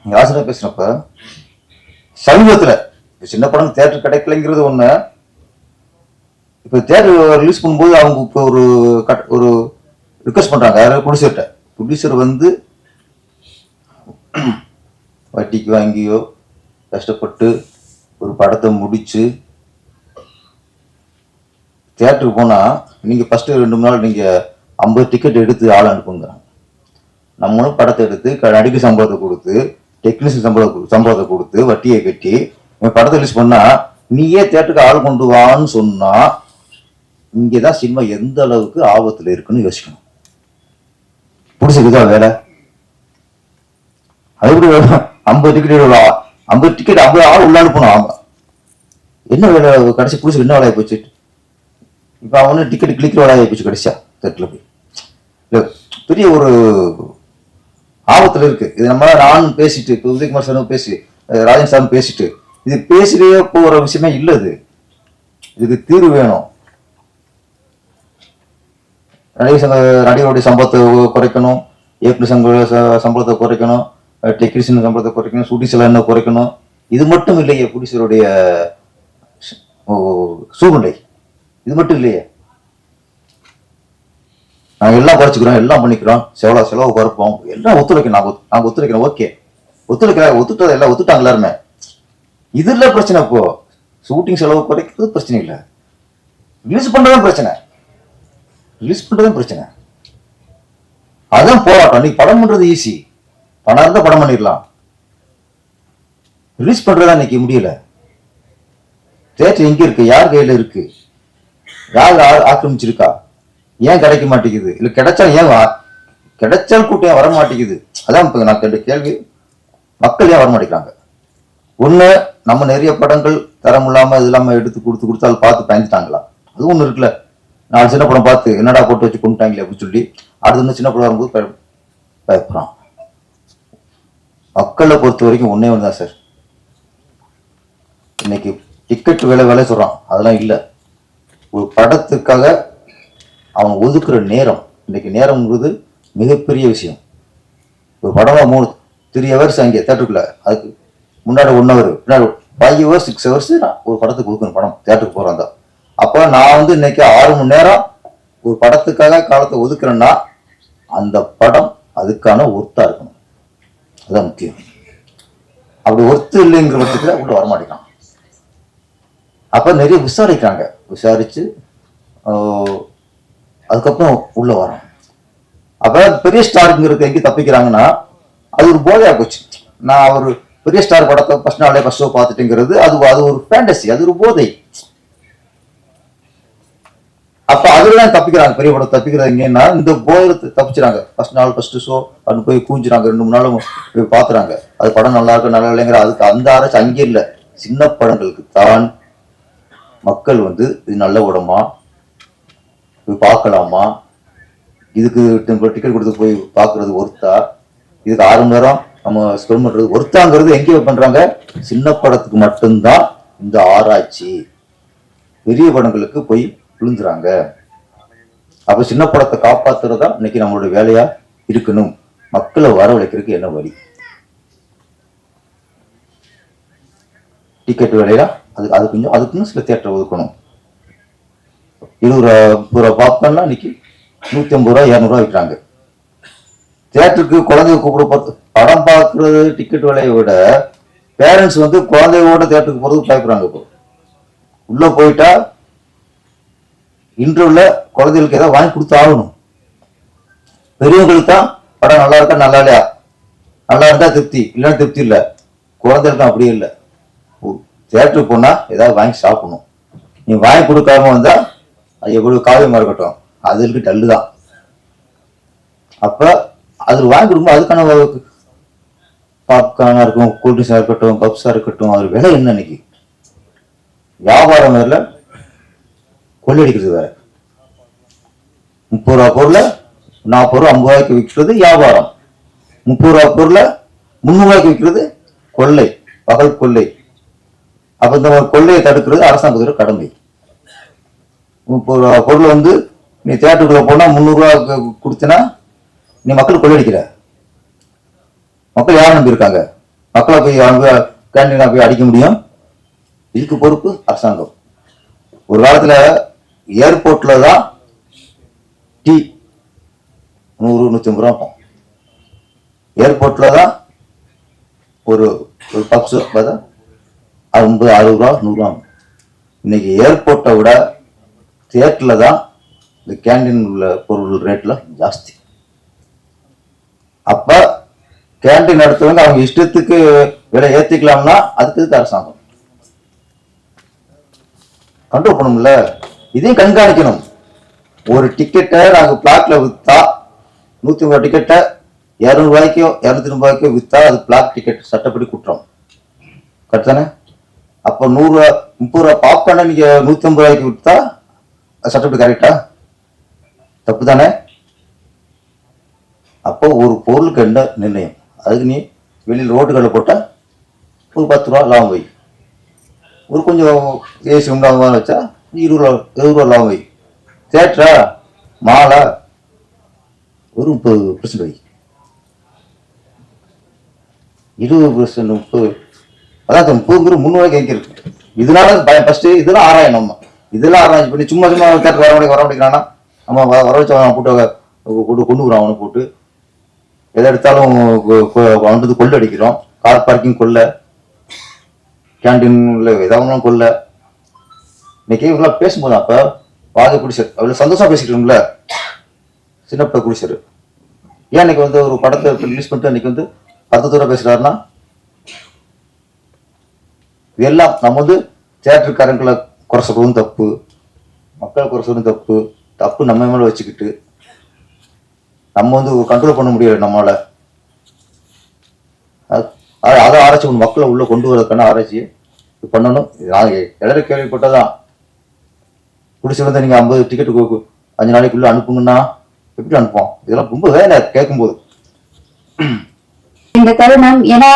நீங்க ஆசிரியர் பேசுறப்ப சமீபத்துல சின்ன படம் தியேட்டர் கிடைக்கலைங்கிறது ஒண்ணு. இப்ப தியேட்டர் ரிலீஸ் பண்ணும்போது அவங்க இப்போ ஒரு ரிக்வஸ்ட் பண்றாங்க யாராவது ப்ரொடியூசர்கிட்ட. ப்ரொடியூசர் வந்து வட்டிக்கு வாங்கியோ கஷ்டப்பட்டு ஒரு படத்தை முடிச்சு தியேட்டருக்கு போனா நீங்க ஃபர்ஸ்ட் 2 3 நாள் நீங்க 50 டிக்கெட் எடுத்து ஆள் அனுப்புங்க. நம்மளும் படத்தை எடுத்து நடிகை சம்பளத்தை கொடுத்து டெக்னீஷியன் சம்பளத்தை கொடுத்து வட்டியை கட்டி படத்தை ரிலீஸ் பண்ணா நீயே தியேட்டருக்கு ஆள் கொண்டு வான்னு சொன்னா இங்கதான் சினிமா எந்த அளவுக்கு ஆபத்துல இருக்குன்னு யோசிக்கணும். பிடிச்சிருக்குதா வேலை? அது கூட 50 டிக்கெட் 50 ஆள் உள்ள அனுப்பணும். என்ன வேலை கடைசி புடிச்சு என்ன வேலையை போச்சு? இப்ப அவனு டிக்கெட் கிளிக்கிற வேலையை போச்சு கடைசியா தேட்டர்ல போய். பெரிய ஒரு ஆபத்துல இருக்கு இது. நம்ம நானும் பேசிட்டு இப்ப உதயகுமார் சாரும் பேசி ராஜன் சாரும் பேசிட்டு இது பேசிட்டே போற விஷயமே இல்ல. இதுக்கு தீர்வு வேணும். நடிகருடைய சம்பளத்தை குறைக்கணும், இயக்குநர் சம்பளத்தை குறைக்கணும், டெக்னீஷியன் சம்பளத்தை குறைக்கணும், ஷூட்டிங் செலவு குறைக்கணும். இது மட்டும் இல்லையே ப்ரொடியூசருடைய சூழ்நிலை. இது மட்டும் இல்லையே. நாங்க எல்லாம் குறைச்சிக்கிறோம், எல்லாம் பண்ணிக்கிறோம், செலவு குறைப்போம், எல்லாம் ஒத்துழைக்கணும். நாங்க ஒத்துழைக்கிறோம். ஓகே, ஒத்துட்டதை எல்லாம் ஒத்துட்டாங்க எல்லாருமே. இது இல்ல பிரச்சனை. இப்போ ஷூட்டிங் செலவு குறைக்கிறது பிரச்சனை இல்லை, ரிலீஸ் பண்றதும் பிரச்சனை. அதான் போராட்டம். நீ படம் பண்றது ஈஸி, பணம் இருந்தா படம் பண்ணிடலாம். ரிலீஸ் பண்றதா இன்னைக்கு முடியல. தியேட்டர் எங்க இருக்கு? யார் கையில இருக்கு? யார் ஆக்கிரமிச்சிருக்கா? ஏன் கிடைக்க மாட்டேங்குது? இல்ல கிடைச்சால் கூட்டம் ஏன் வர மாட்டேங்குது? அதான் இப்ப நான் கேட்ட கேள்வி. மக்கள் ஏன் வர மாட்டேங்கிறாங்க? ஒண்ணு, நம்ம நிறைய படங்கள் தரம் இல்லாம இது இல்லாம எடுத்து கொடுத்து அதை பார்த்து பயந்துட்டாங்களா? அது ஒண்ணு இருக்குல்ல. 4 சின்ன படம் பார்த்து என்னடா போட்டு வச்சு கொண்டுட்டாங்களே அப்படின்னு சொல்லி அடுத்த சின்ன படம் வரும்போது பயப்படுறான். மக்களை பொறுத்த வரைக்கும் ஒன்னே ஒண்ணுதான் சார். இன்னைக்கு டிக்கெட் விலை சொல்றான், அதெல்லாம் இல்லை. ஒரு படத்துக்காக அவன் ஒதுக்குற நேரம், இன்னைக்கு நேரம்ங்கிறது மிகப்பெரிய விஷயம். ஒரு படமா 3 ஹவர்ஸ் அங்கே தேட்டருக்குள்ள, அதுக்கு முன்னாடி 1 ஹவர், பின்னாடி 5 ஹவர்ஸ் 6 ஹவர்ஸ் ஒரு படத்துக்கு ஒதுக்கணும். படம் தேட்டருக்கு போறான். அப்ப நான் வந்து இன்னைக்கு 6 மணி நேரம் ஒரு படத்துக்காக காலத்தை ஒதுக்குறேன்னா அந்த படம் அதுக்கான ஒர்த்தா இருக்கணும். அதுதான் முக்கியம். அப்படி ஒர்த்து இல்லைங்கிற பட்சத்துல உள்ள வரமாட்டேங்கான். அப்ப நிறைய விசாரிச்சு அதுக்கப்புறம் உள்ள வரோம். அப்ப பெரிய ஸ்டாருங்கிறது எங்க தப்பிக்கிறாங்கன்னா அது ஒரு போதையா போச்சு. நான் ஒரு பெரிய ஸ்டார் படத்தை ஃபர்ஸ்ட் ஷோ பார்த்துட்டுங்கிறது அது ஒரு ஃபேண்டசி, அது ஒரு போதை. அப்ப அதுல தப்பிக்கிறாங்க. பெரிய படம் தப்பிக்கிறது எங்கன்னா இந்த போதை தப்பிச்சுறாங்க. ஃபர்ஸ்ட் ஷோ அது போய் கூஞ்சுறாங்க. 2 3 நாளும் போய் பாத்துறாங்க. அது படம் நல்லா இருக்கு நல்லா இல்லைங்கிற அதுக்கு அந்த ஆராய்ச்சி அங்கே இல்லை. சின்ன படங்களுக்கு தான் மக்கள் வந்து இது நல்ல உடமா போய் பார்க்கலாமா, இதுக்கு டிக்கெட் கொடுத்து போய் பார்க்கறது ஒர்த்தா, இதுக்கு 6 மணி நேரம் நம்ம ஸ்பெண்ட் பண்றது ஒர்த்தாங்கிறது எங்கே பண்றாங்க? சின்ன படத்துக்கு மட்டும்தான் இந்த ஆராய்ச்சி. பெரிய படங்களுக்கு போய் விழுந்துறாங்க. அப்ப சின்ன படத்தை காப்பாத்துறதா இன்னைக்கு நம்மளோட வேலையா இருக்கணும். மக்களை வரவழைக்கிறதுக்கு என்ன வழி? டிக்கெட் விலையா அதுக்குன்னு சில தியேட்டர் ஒதுக்கணும். 20 ரூபா பாப்கார்ன்லாம் இன்னைக்கு 150 ரூபா 200 ரூபா விற்கிறாங்க. தியேட்டருக்கு குழந்தைய கூப்பிட படம் பார்க்கறது டிக்கெட் விலையை விட பேரண்ட்ஸ் வந்து குழந்தையோட தியேட்டருக்கு போறது பயப்படுறாங்க. இப்போ உள்ள போயிட்டா இன்டர்வியூல குழந்தைகளுக்கு ஏதாவது வாங்கி கொடுத்து ஆகணும். பெரியவங்களுக்கு தான் படம் நல்லா இருக்கா நல்லா இல்லையா, நல்லா இருந்தா திருப்தி, இல்லைன்னா திருப்தி இல்லை. குழந்தைகளுக்கும் அப்படியே இல்லை. தியேட்டருக்கு போனா ஏதாவது வாங்கி சாப்பிடணும். நீ வாங்கி கொடுக்காம வந்தா அது எவ்வளவு காவியமா இருக்கட்டும், அதுக்கு டல்லு தான். அப்ப அது வாங்கி கொடுக்கும்போது அதுக்கான பாப்கார்னா இருக்கும், கூல்ட்ரிங்ஸா இருக்கட்டும், பப்ஸா இருக்கட்டும், அது விலை என்ன? இன்னைக்கு வியாபாரம் வேற, கொள்ளடிக்கிறது வேற. 30 ரூபா பொருளை 40 ரூபா 50 ரூபாய்க்கு விற்கிறது வியாபாரம். 30 ரூபா பொருளை 300 ரூபாய்க்கு விற்கிறது கொள்ளை, பகல் கொள்ளை. அப்ப இந்த கொள்ளையை தடுக்கிறது அரசாங்கத்தோட கடமை. 30 ரூபா பொருள் வந்து நீ தியேட்டருக்குள்ள போனா 300 ரூபா கொடுத்தனா நீ மக்கள் கொள்ளடிக்கிற. மக்கள் யார் நம்பி இருக்காங்க? மக்களை போய் அவங்க கேண்டீனா போய் அடிக்க முடியும்? இதுக்கு பொறுப்பு அரசாங்கம். ஒரு காலத்துல ஏர்போர்ட்ல தான் டீ 100-150 ரூபா இருக்கும். ஏர்போர்ட்ல தான் ஒரு பப்ஸ் 50-60 ரூபா 100 ரூபா. இன்னைக்கு ஏர்போர்ட்டை விட தியேட்டர்ல தான் இந்த கேண்டீன் உள்ள பொருள் ரேட்ல ஜாஸ்தி. அப்ப கேண்டீன் நடத்துவங்க அவங்க இஷ்டத்துக்கு விலை ஏத்திக்கலாம்னா அதுக்கு அரசாங்கம் கண்ட்ரோல் பண்ணும்ல. இதையும் கண்காணிக்கணும். ஒரு டிக்கெட்டை நாங்க பிளாக்ல வித்தா 150 டிக்கெட்டை 200 ரூபாய்க்கோ 250 ரூபாய்க்கோ வித்தா அது பிளாக் டிக்கெட், சட்டப்படி குற்றம். கரெக்ட் தானே? அப்போ 100 ரூபா 30 ரூபா பாப்கார்னை நீங்க 150 ரூபாய்க்கு வித்தா சட்டப்படி கரெக்டா? தப்பு தானே? அப்போ ஒரு பொருளுக்கு என்ன நிர்ணயம்? அதுக்கு நீ வெளியில் ரோட்டுகளில் போட்டால் ஒரு 10 ரூபா லாபம் வை, ஒரு கொஞ்சம் ஏசி உண்டாக வச்சா 20 ரூபா 20 ரூபா லாபம் வை. தேட்டரா மாலா ஒரு 30% வை, 20% 30, அதான் 30 3 ரூபாய்க்கு எங்க இருக்கு? இதனால ஃபர்ஸ்ட் இதெல்லாம் ஆராயணும். இதெல்லாம் ஆராய்ச்சி பண்ணி சும்மா தேட்டர் வர முடிக்கிறான்னா நம்ம வர வச்சு கொண்டு வரோம். அவனை போட்டு எதை எடுத்தாலும் வந்து கொள்ளை அடிக்கிறோம். கார் பார்க்கிங் கொள்ள, கேண்டீன்ல ஏதாவது கொள்ள. இன்னைக்கு இவங்களாம் பேசும்போது அப்ப வாங்க குடிசார் அவ்வளவு சந்தோஷமா பேசிக்கிறோம்ல. சின்ன பிள்ளை குடிசாரு ஏன் இன்னைக்கு வந்து ஒரு படத்தை ரிலீஸ் பண்ணிட்டு இன்னைக்கு வந்து அர்த்தத்தோட பேசுறாருன்னா இதெல்லாம் நம்ம வந்து தியேட்டருக்காரங்களை குறை சொல்றதும் தப்பு, மக்களை குறை சொல்றதும் தப்பு. தப்பு நம்ம மேல வச்சுக்கிட்டு நம்ம வந்து கண்ட்ரோல் பண்ண முடியல நம்மளால. அதை ஆராய்ச்சி மக்களை உள்ள கொண்டு வரதுக்கான ஆராய்ச்சி பண்ணணும். நாங்கள் எல்லாரும் கேள்விப்பட்டதான். குடிச்சு வந்து நீங்க 50 டிக்கெட் 5 நாளைக்குள்ள அனுப்புங்கன்னா எப்படி அனுப்போம்? இதெல்லாம் ரொம்ப வேலை கேட்கும்போது. இந்த தருணம் ஏன்னா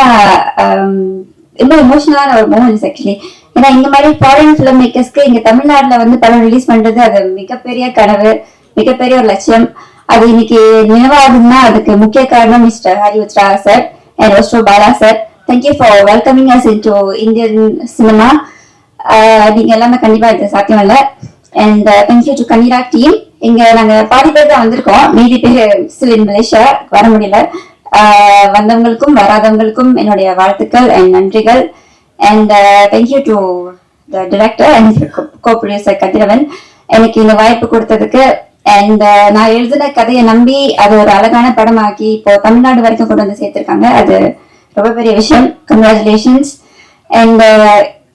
ரொம்ப எமோஷனலான ஒரு மூமெண்ட்ஸ் ஆக்சுவலி. ஏன்னா இந்த மாதிரி ஃபாரின் ஃபிலிம் மேக்கர்ஸ்க்கு இங்க தமிழ்நாட்டுல வந்து படம் ரிலீஸ் பண்றது அது மிகப்பெரிய கனவு, மிகப்பெரிய ஒரு லட்சியம். அது இன்னைக்கு நினைவாகுதுன்னா அதுக்கு முக்கிய காரணம் mister Hari Uthra sir and also Bala sir. Thank you for welcoming us into Indian cinema. நீங்க எல்லாமே கண்டிப்பா இது சாத்தியம் இல்லை. And thank you to Kanira team. இங்க நாங்க பாதி பேர் தான் வந்திருக்கோம், மீதி பேர் ஸ்டில் இன் மலேசியா வர முடியல. வந்தவங்களுக்கும் வராதவங்களுக்கும் என்னுடைய வாழ்த்துக்கள் அண்ட் நன்றிகள். And thank you to the director and co producer Kathiravan எனக்கு இந்த வாய்ப்பு கொடுத்ததுக்கு. அண்ட் நான் எழுதின கதையை நம்பி அது ஒரு அழகான படமாக்கி இப்போ தமிழ்நாடு வரைக்கும் கொண்டு வந்து சேர்த்திருக்காங்க. அது ரொம்ப பெரிய விஷயம். கங்க்ராச்சுலேஷன்ஸ். அண்ட்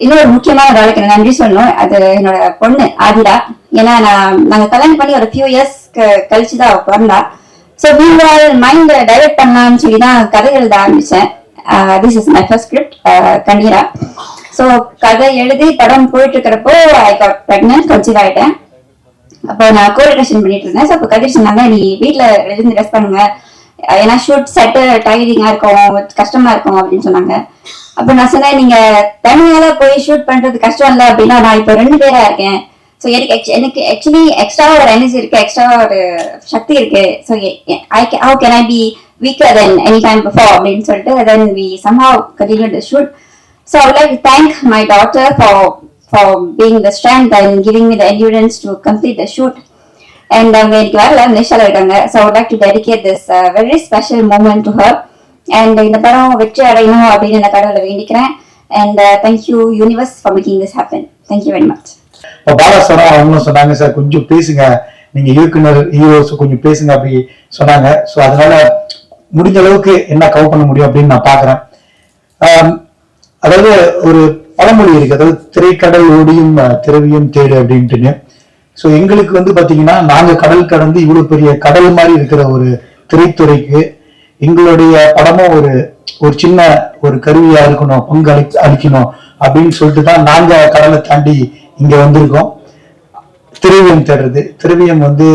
இன்னொரு முக்கியமான ஒரு ஆளுக்கு நன்றி சொல்லணும். அது என்னோட பொண்ணு ஆதிரா. ஏன்னா நாங்க கல்யாணம் பண்ணி ஒரு ஃபியூ இயர்ஸ் கழிச்சுதான் பிறந்தா. ஸோ மீன்வால் மைண்ட் டைவர்ட் பண்ணலாம்னு சொல்லி தான் கதை எழுத ஆரம்பிச்சேன். This is my first script கண்ணீரா. ஸோ கதை எழுதி படம் போயிட்டு இருக்கிறப்போ ஐ காட் பிரெக்னன்ட், கன்சீவ் ஆயிட்டேன். அப்போ நான் கோஆர்டினேஷன் பண்ணிட்டு இருந்தேன். ஸோ அப்போ கதிர் சொன்னாங்க நீ வீட்டில் எழுந்து ரெஸ்ட் பண்ணுங்க, ஏன்னா ஷூட் செட்டு டைரிங்கா இருக்கும், கஷ்டமா இருக்கும் அப்படின்னு சொன்னாங்க. அப்ப நான் சொன்னேன் நீங்க தனியால போய் ஷூட் பண்றது கஷ்டம் இல்லை அப்படின்னா நான் இப்போ 2 பேரா இருக்கேன். ஸோ எனக்கு ஆக்சுவலி எக்ஸ்ட்ரா ஒரு எனர்ஜி இருக்கு, எக்ஸ்ட்ரா ஒரு சக்தி இருக்கு. So how can I be weaker than any time before அப்படின்னு சொல்லிட்டு then we somehow continued the shoot. So I would like to thank my daughter for being the strength and giving me the endurance to complete the shoot. And அவங்க எனக்கு வரல, மலேசியால இருக்காங்க. So I would like to dedicate this very special moment to her. And இந்த படம் வெற்றி அடையணும் அப்படின்னு நான் கடவுளை வேண்டிக்கிறேன். And thank you universe for making this happen. Thank you very much. Bala sir அவங்களும் சொன்னாங்க சார் கொஞ்சம் பேசுங்க, நீங்க இயக்குனர் ஹீரோஸ் கொஞ்சம் பேசுங்க அப்படி சொன்னாங்க. ஸோ அதனால முடிஞ்ச அளவுக்கு என்ன கவர் பண்ண முடியும் அப்படின்னு நான் பாக்குறேன். அதாவது ஒரு பழமொழி இருக்கு, அதாவது திரைக்கடல் ஓடியும் திரவியம் தேடு அப்படின்ட்டுன்னு. ஸோ எங்களுக்கு வந்து பாத்தீங்கன்னா நாங்க கடல் கடந்து இவ்வளவு பெரிய கடல் மாதிரி இருக்கிற ஒரு திரைத்துறைக்கு எங்களுடைய படமும் ஒரு சின்ன ஒரு கருவியா இருக்கணும், பங்கு அளிக்கணும் அப்படின்னு சொல்லிட்டு தான் நாங்க கடலை தாண்டி இங்க வந்திருக்கோம். திரவியம் தேடுறது, திரவியம் வந்து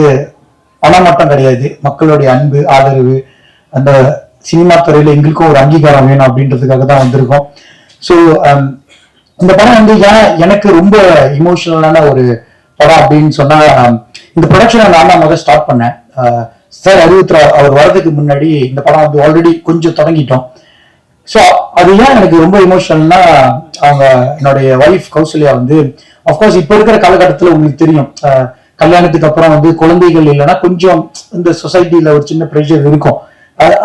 பணம் மட்டும் கிடையாது, மக்களுடைய அன்பு ஆதரவு, அந்த சினிமா துறையில எங்களுக்கும் ஒரு அங்கீகாரம் வேணும் அப்படின்றதுக்காக தான் வந்திருக்கோம். ஸோ இந்த படம் வந்து எனக்கு ரொம்ப இமோஷனலான ஒரு படம் அப்படின்னு சொன்னா, இந்த ப்ரொடக்ஷனை நான் தான் முதல்ல ஸ்டார்ட் பண்ணேன். சார் அறிவுத்ரா அவர் வரதுக்கு முன்னாடி இந்த படம் வந்து ஆல்ரெடி கொஞ்சம் தொடங்கிட்டோம். ஸோ அது ஏன் எனக்கு ரொம்ப எமோஷனல்னா, அவங்க என்னுடைய ஒய்ஃப் கௌசல்யா வந்து அஃப்கோர்ஸ் இப்போ இருக்கிற காலகட்டத்தில் உங்களுக்கு தெரியும், கல்யாணத்துக்கு அப்புறம் வந்து குழந்தைகள் இல்லைன்னா கொஞ்சம் இந்த சொசைட்டில ஒரு சின்ன ப்ரெஷர் இருக்கும்.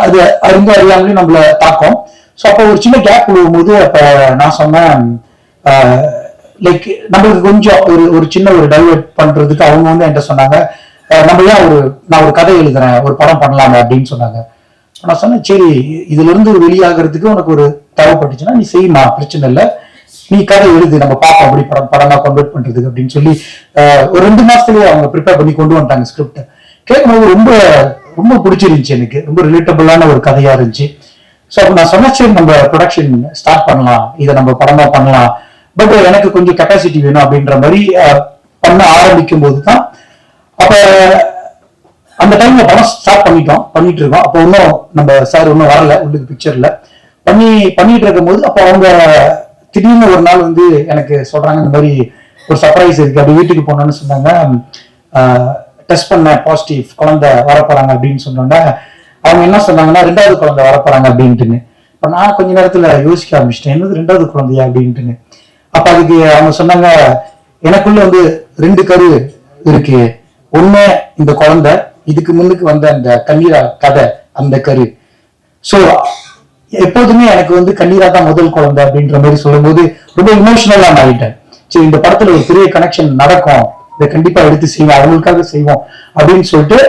அது அறிந்து அறியாமலே நம்மள தாக்கும். ஸோ அப்போ ஒரு சின்ன கேப் விழுவும்போது அப்ப நான் சொன்னேன், லைக் நம்மளுக்கு கொஞ்சம் ஒரு சின்ன ஒரு டைவர்ட் பண்றதுக்கு அவங்க வந்து என்கிட்ட சொன்னாங்க, நம்ம ஏன் நான் ஒரு கதை எழுதுறேன், ஒரு படம் பண்ணலாமே அப்படின்னு சொன்னாங்க. நான் சொன்னேன், சரி இதுல இருந்து வெளியாகிறதுக்கு உனக்கு ஒரு தேவைப்பட்டுச்சுன்னா நீ செய்யுமா, பிரச்சனை இல்லை, நீ கதை எழுது, நம்ம பார்ப்போம் அப்படி படமா கன்வெர்ட் பண்றதுக்கு அப்படின்னு சொல்லி ஒரு 2 மாசத்துலயே அவங்க ப்ரிப்பேர் பண்ணி கொண்டு வந்துட்டாங்க ஸ்கிரிப்ட். கேட்கும்போது ரொம்ப ரொம்ப பிடிச்சிருந்துச்சு, எனக்கு ரொம்ப ரிலேட்டபிளான ஒரு கதையா இருந்துச்சு. ஸோ அப்போ நான் சொன்ன, சரி நம்ம ப்ரொடக்ஷன் ஸ்டார்ட் பண்ணலாம், இதை நம்ம படமா பண்ணலாம், பட் எனக்கு கொஞ்சம் கெப்பாசிட்டி வேணும் அப்படின்ற மாதிரி பண்ண ஆரம்பிக்கும் போது தான் அப்ப அந்த டைம்ல படம் ஸ்டார்ட் பண்ணிட்டு இருக்கோம். அப்போ இன்னும் நம்ம சார் இன்னும் வரல உள்ளுக்கு பிக்சர்ல பண்ணிட்டு இருக்கும் போது அப்போ அவங்க திடீர்னு ஒரு நாள் வந்து எனக்கு சொல்றாங்க, இந்த மாதிரி ஒரு சர்ப்ரைஸ் இருக்கு, அப்படி வீட்டுக்கு போனோன்னு சொன்னாங்க, டெஸ்ட் பண்ண பாசிட்டிவ், குழந்தை வரப்போறாங்க அப்படின்னு சொன்னோன்னே அவங்க என்ன சொன்னாங்கன்னா 2வது குழந்தை வரப்போறாங்க அப்படின்ட்டுன்னு. இப்ப நான் கொஞ்ச நேரத்துல யோசிக்க ஆரம்பிச்சிட்டேன், என்னது 2வது குழந்தையா அப்படின்ட்டுன்னு. அப்ப அதுக்கு அவங்க சொன்னாங்க, எனக்குள்ள வந்து 2 கரு இருக்கு, ஒண்ணு இந்த குழந்தை, இதுக்கு முன்னுக்கு வந்த அந்த கண்ணீரா கதை அந்த கரு. சோ எப்போதுமே எனக்கு வந்து கண்ணீரா தான் முதல் குழந்தை அப்படின்ற மாதிரி சொல்லும் போது ரொம்ப இமோஷனலா ஆயிட்டேன். சரி இந்த படத்துல ஒரு பெரிய கனெக்ஷன் நடக்கும், இதை கண்டிப்பா எடுத்து செய்வோம், அவங்களுக்காக செய்வோம் அப்படின்னு சொல்லிட்டு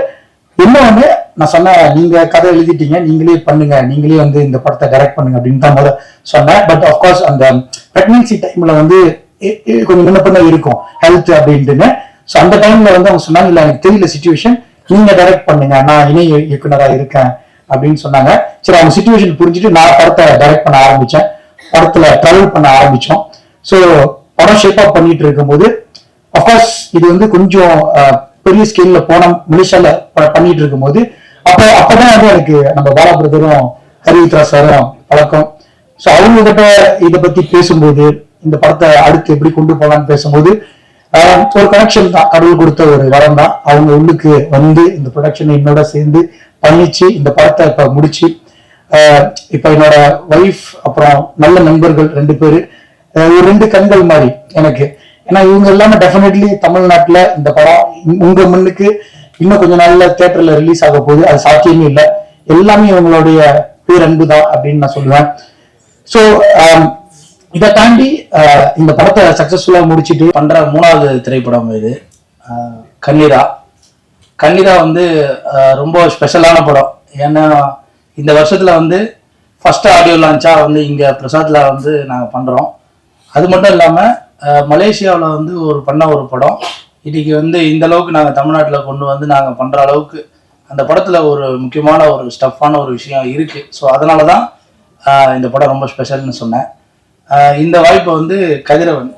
இன்னொன்னு நான் சொன்னேன், நீங்க கதை எழுதிட்டீங்க, நீங்களே பண்ணுங்க, நீங்களே வந்து இந்த படத்தை டைரக்ட் பண்ணுங்க அப்படின்னு தான் முதல்ல சொன்னேன். பட் ஆஃப்கோர்ஸ் அந்த பிரெக்னன்சி டைம்ல வந்து கொஞ்சம் முன்ன இருக்கும் ஹெல்த் அப்படின்ட்டுன்னு. ஸோ அந்த டைம்ல வந்து அவங்க சொன்னாங்க, இல்லை எனக்கு தெரியல சுச்சுவேஷன், நீங்க டைரக்ட் பண்ணுங்க, நான் இணை இயக்குனரா இருக்கேன் அப்படின்னு சொன்னாங்க. சரி அவங்க சுச்சுவேஷன் புரிஞ்சுட்டு நான் படத்தை டைரக்ட் பண்ண ஆரம்பிச்சேன், படத்துல ட்ராவல் பண்ண ஆரம்பிச்சோம். ஸோ படம் ஷேப் அப் பண்ணிட்டு இருக்கும்போது அஃப்கோர்ஸ் இது வந்து கொஞ்சம் பெரிய ஸ்கேல்ல போன மலேசியால பண்ணிட்டு இருக்கும்போது அப்பதான் வந்து எனக்கு நம்ம பாலா பிரதரும் ஹரித்ரா சாரும் பழக்கம். ஸோ அவங்க கிட்ட இதை பத்தி பேசும்போது, இந்த படத்தை அடுத்து எப்படி கொண்டு போகலான்னு பேசும்போது ஒரு கனெக்ஷன் தான், கடவுள் கொடுத்த ஒரு வரம் தான். அவங்க உள்ளுக்கு வந்து இந்த ப்ரொடக்ஷனை என்னோட சேர்ந்து பண்ணிச்சு, இந்த படத்தை இப்ப முடிச்சு, இப்ப என்னோட ஒய்ஃப் அப்புறம் நல்ல நண்பர்கள் 2 பேரு, ஒரு 2 கண்கள் மாதிரி எனக்கு. ஏன்னா இவங்க எல்லாமே டெஃபினெட்லி தமிழ்நாட்டுல இந்த படம் உங்க முன்னுக்கு இன்னும் கொஞ்ச நாள்ல தியேட்டர்ல ரிலீஸ் ஆக போகுது, அது சாத்தியமே இல்லை. எல்லாமே இவங்களுடைய பேரன்பு தான் அப்படின்னு நான் சொல்லுவேன். ஸோ இதை தாண்டி இந்த படத்தை சக்சஸ்ஃபுல்லா முடிச்சுட்டு பண்ற 3வது திரைப்படம் இது. கண்ணீரா வந்து ரொம்ப ஸ்பெஷலான படம். ஏன்னா இந்த வருஷத்துல வந்து ஃபர்ஸ்ட் ஆடியோ லான்ச்சா வந்து இங்க பிரசாத்ல வந்து நாங்க பண்றோம். அது மட்டும் இல்லாம மலேசியாவில் வந்து பண்ண ஒரு படம் இன்னைக்கு வந்து இந்த அளவுக்கு நாங்கள் தமிழ்நாட்டில் கொண்டு வந்து நாங்கள் பண்ற அளவுக்கு அந்த படத்துல ஒரு முக்கியமான ஒரு ஸ்டஃப்பான ஒரு விஷயம் இருக்கு. ஸோ அதனால தான் இந்த படம் ரொம்ப ஸ்பெஷல்னு சொன்னேன். இந்த வாய்ப்பை வந்து கதிரவன்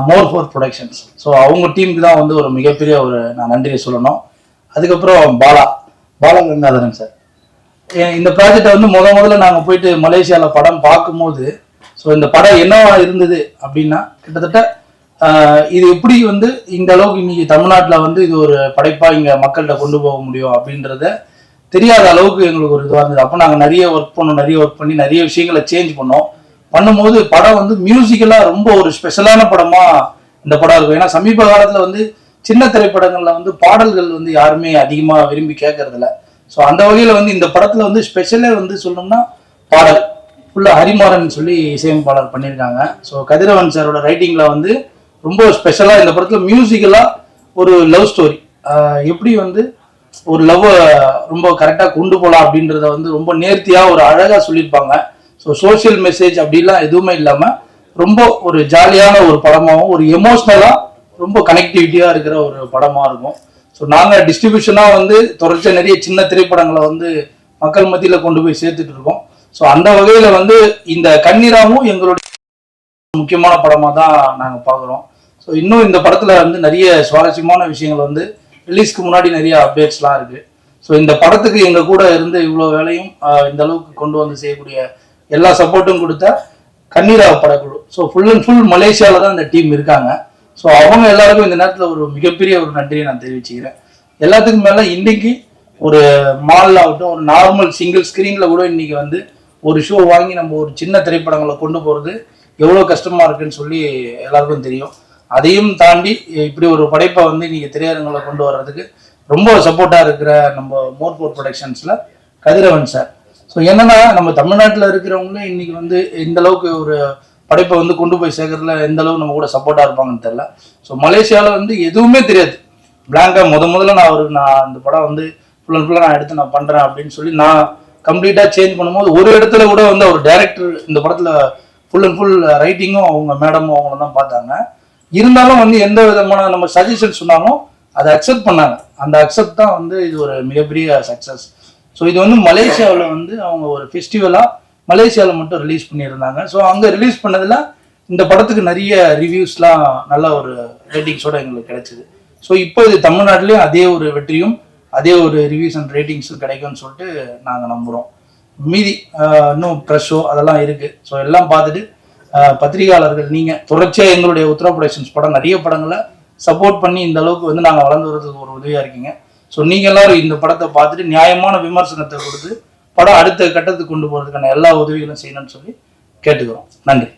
மோர் ஃபோர் ப்ரொடக்ஷன்ஸ், ஸோ அவங்க டீமுக்கு தான் வந்து ஒரு மிகப்பெரிய ஒரு நான் நன்றியை சொல்லணும். அதுக்கப்புறம் பாலா கங்காதரன் சார், இந்த ப்ராஜெக்டை வந்து முதல்ல நாங்கள் போயிட்டு மலேசியாவில் படம் பார்க்கும்போது, ஸோ இந்த படம் என்னவா இருந்தது அப்படின்னா, கிட்டத்தட்ட இது எப்படி வந்து இந்த அளவுக்கு இன்னைக்கு தமிழ்நாட்டில் வந்து இது ஒரு படைப்பா இங்கே மக்கள்கிட்ட கொண்டு போக முடியும் அப்படின்றத தெரியாத அளவுக்கு எங்களுக்கு ஒரு இதுவாக இருந்தது. அப்போ நாங்கள் நிறைய ஒர்க் பண்ணி நிறைய விஷயங்களை சேஞ்ச் பண்ணும்போது படம் வந்து மியூசிக்கலா ரொம்ப ஒரு ஸ்பெஷலான படமா இந்த படம் இருக்கும். ஏன்னா சமீப காலத்துல வந்து சின்ன திரைப்படங்கள்ல வந்து பாடல்கள் வந்து யாருமே அதிகமா விரும்பி கேட்கறது இல்லை. ஸோ அந்த வகையில வந்து இந்த படத்துல வந்து ஸ்பெஷலே வந்து சொல்லணும்னா பாடல் ஃபுல்லா ஹரிமாறன் சொல்லி இசையமைப்பாளர் பண்ணியிருக்காங்க. ஸோ கதிரவன் சாரோட ரைட்டிங்ல வந்து ரொம்ப ஸ்பெஷலா இந்த படத்துல மியூசிக்கலா ஒரு லவ் ஸ்டோரி, எப்படி வந்து ஒரு லவ் ரொம்ப கரெக்டா கொண்டு போகலாம் அப்படின்றத வந்து ரொம்ப நேர்த்தியா ஒரு அழகா சொல்லியிருப்பாங்க. ஸோ சோசியல் மெசேஜ் அப்படிலாம் எதுவுமே இல்லாமல் ரொம்ப ஒரு ஜாலியான ஒரு படமாகவும் ஒரு எமோஷ்னலாக ரொம்ப கனெக்டிவிட்டியாக இருக்கிற ஒரு படமாக இருக்கும். ஸோ நாங்கள் டிஸ்ட்ரிபியூஷனாக வந்து தொடர்ச்சியாக நிறைய சின்ன திரைப்படங்களை வந்து மக்கள் மத்தியில் கொண்டு போய் சேர்த்துட்டு இருக்கோம். ஸோ அந்த வகையில் வந்து இந்த கண்ணீராவும் எங்களுடைய முக்கியமான படமாக தான் நாங்கள் பார்க்குறோம். ஸோ இன்னும் இந்த படத்தில் வந்து நிறைய சுவாரஸ்யமான விஷயங்கள் வந்து ரிலீஸ்க்கு முன்னாடி நிறைய அப்டேட்ஸ்லாம் இருக்குது. ஸோ இந்த படத்துக்கு எங்கள் கூட இருந்து இவ்வளோ வேலையும் இந்த அளவுக்கு கொண்டு வந்து செய்யக்கூடிய எல்லா சப்போர்ட்டும் கொடுத்த கண்ணீரா படக்குழு, ஸோ ஃபுல் அண்ட் ஃபுல் மலேசியாவில் தான் இந்த டீம் இருக்காங்க. ஸோ அவங்க எல்லாருக்கும் இந்த நேரத்தில் ஒரு மிகப்பெரிய ஒரு நன்றியை நான் தெரிவிச்சுக்கிறேன். எல்லாத்துக்கும் மேலே இன்னைக்கு ஒரு மால் ஆகட்டும், ஒரு நார்மல் சிங்கிள் ஸ்க்ரீனில் கூட இன்னைக்கு வந்து ஒரு ஷோ வாங்கி நம்ம ஒரு சின்ன திரைப்படங்களை கொண்டு போகிறது எவ்வளோ கஷ்டமாக இருக்குன்னு சொல்லி எல்லாருக்கும் தெரியும். அதையும் தாண்டி இப்படி ஒரு படைப்பை வந்து நீங்கள் திரையரங்களை கொண்டு வர்றதுக்கு ரொம்ப சப்போர்ட்டாக இருக்கிற நம்ம மோர்போர் ப்ரொடக்ஷன்ஸில் கதிரவன் சார். ஸோ என்னன்னா நம்ம தமிழ்நாட்டில் இருக்கிறவங்களே இன்னைக்கு வந்து இந்த அளவுக்கு ஒரு படைப்பை வந்து கொண்டு போய் சேர்க்கறதுல எந்த அளவுக்கு நம்ம கூட சப்போர்ட்டாக இருப்பாங்கன்னு தெரியல. ஸோ மலேசியாவில் வந்து எதுவுமே தெரியாது, பிளாங்கா முதல்ல நான் இந்த படம் வந்து ஃபுல் அண்ட் ஃபுல்லாக நான் எடுத்து நான் பண்ணுறேன் அப்படின்னு சொல்லி நான் கம்ப்ளீட்டாக சேஞ்ச் பண்ணும்போது ஒரு இடத்துல கூட வந்து அவர் டைரக்டர் இந்த படத்தில் ஃபுல் அண்ட் ஃபுல் ரைட்டிங்கும் அவங்க மேடமும் அவங்கள தான் பார்த்தாங்க. இருந்தாலும் வந்து எந்த விதமான நம்ம சஜஷன் சொன்னாலும் அதை அக்செப்ட் பண்ணாங்க. அந்த அக்செப்ட் தான் வந்து இது ஒரு மிகப்பெரிய சக்ஸஸ். ஸோ இது வந்து மலேசியாவில் வந்து அவங்க ஒரு ஃபெஸ்டிவலாக மலேசியாவில் மட்டும் ரிலீஸ் பண்ணியிருந்தாங்க. ஸோ அங்கே ரிலீஸ் பண்ணதில் இந்த படத்துக்கு நிறைய ரிவ்யூஸ்லாம் நல்ல ஒரு ரேட்டிங்ஸோட எங்களுக்கு கிடைச்சிது. ஸோ இப்போ இது தமிழ்நாட்டிலையும் அதே ஒரு வெற்றியும் அதே ஒரு ரிவ்யூஸ் அண்ட் ரேட்டிங்ஸும் கிடைக்கும்னு சொல்லிட்டு நாங்கள் நம்புகிறோம். மீதி இன்னும் ப்ரெஷ் ஷோ அதெல்லாம் இருக்குது. ஸோ எல்லாம் பார்த்துட்டு பத்திரிகையாளர்கள் நீங்கள் தொடர்ச்சியாக எங்களுடைய உத்தரா ப்ரொடக்ஷன்ஸ் படம் நிறைய படங்களை சப்போர்ட் பண்ணி இந்த அளவுக்கு வந்து நாங்கள் வளர்ந்து வரதுக்கு ஒரு உதவியாக இருக்கீங்க. ஸோ நீங்கள் எல்லாரும் இந்த படத்தை பார்த்துட்டு நியாயமான விமர்சனத்தை கொடுத்து படம் அடுத்த கட்டத்துக்கு கொண்டு போகிறதுக்கான எல்லா உதவிகளும் செய்யணும்னு சொல்லி கேட்டுக்கிறோம். நன்றி.